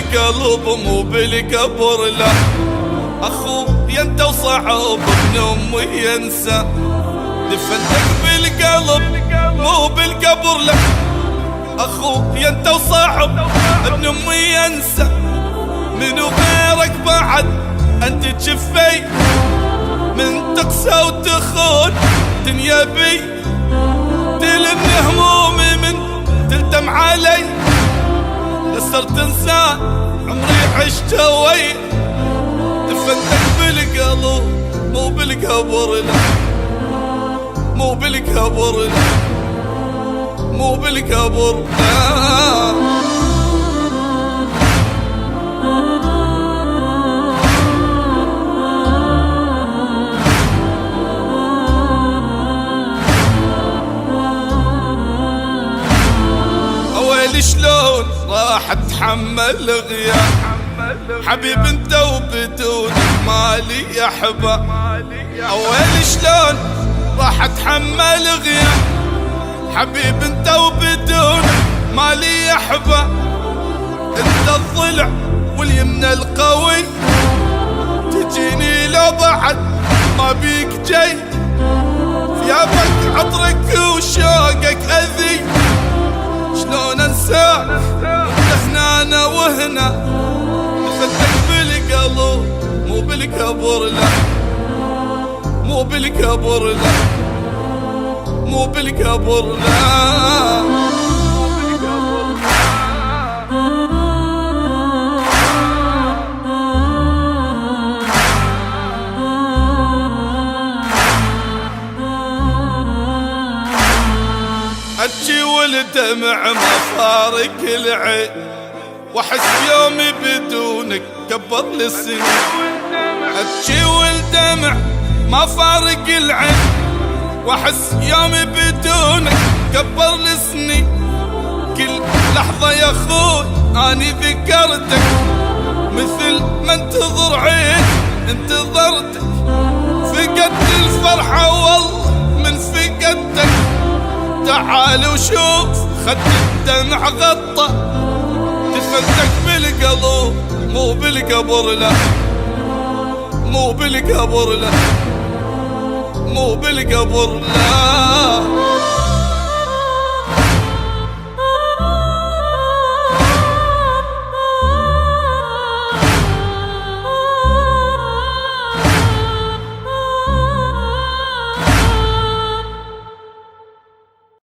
بالقلب مو بالقبر لا. اخويا انت وصعب ابن امي ينسى، دفنتك بالقلب مو بالقبر لا. اخويا انت وصعب ابن امي ينسى، منو غيرك بعد انت تشفي، من تقسى وتخون دنيا بي، تلمني همومي من تلتم علي، صرت انسان عمري عشت وي، دفنتك بالقلب مو بالقبر لا، مو بالقبر لا، مو بالقبر لا. شلون راح اتحمل غياب حبيب انت وبدونك مالي يا حبا، اويلي شلون راح اتحمل غياب حبيب انت وبدونك مالي يا حبا، انت الضلع واليمنى القوي، تجيني لو بعد ما بيك جاي، ثيابك عطرك وشوقك اذي، شلون انساك هنا انا وهنا، دفنتك بالقلب مو بالقبر لا، مو بالقبر لا، مو بالقبر لا. ابكي والدمع ما فارق العين، واحس يومي بدونك كبر لي السنين، ابكي والدمع ما فارق العين، واحس يومي بدونك كبر لي السنين، كل لحظة يا اخوي اني ذكرتك، مثل ما انتظر عين انتظرتك، فقدت الفرحة والله من فقدتك، تعال وشوف خد الدمع غطى، دفنتك بالقلب مو بالقبر لا، مو بالقبر لا، مو بالقبر لا.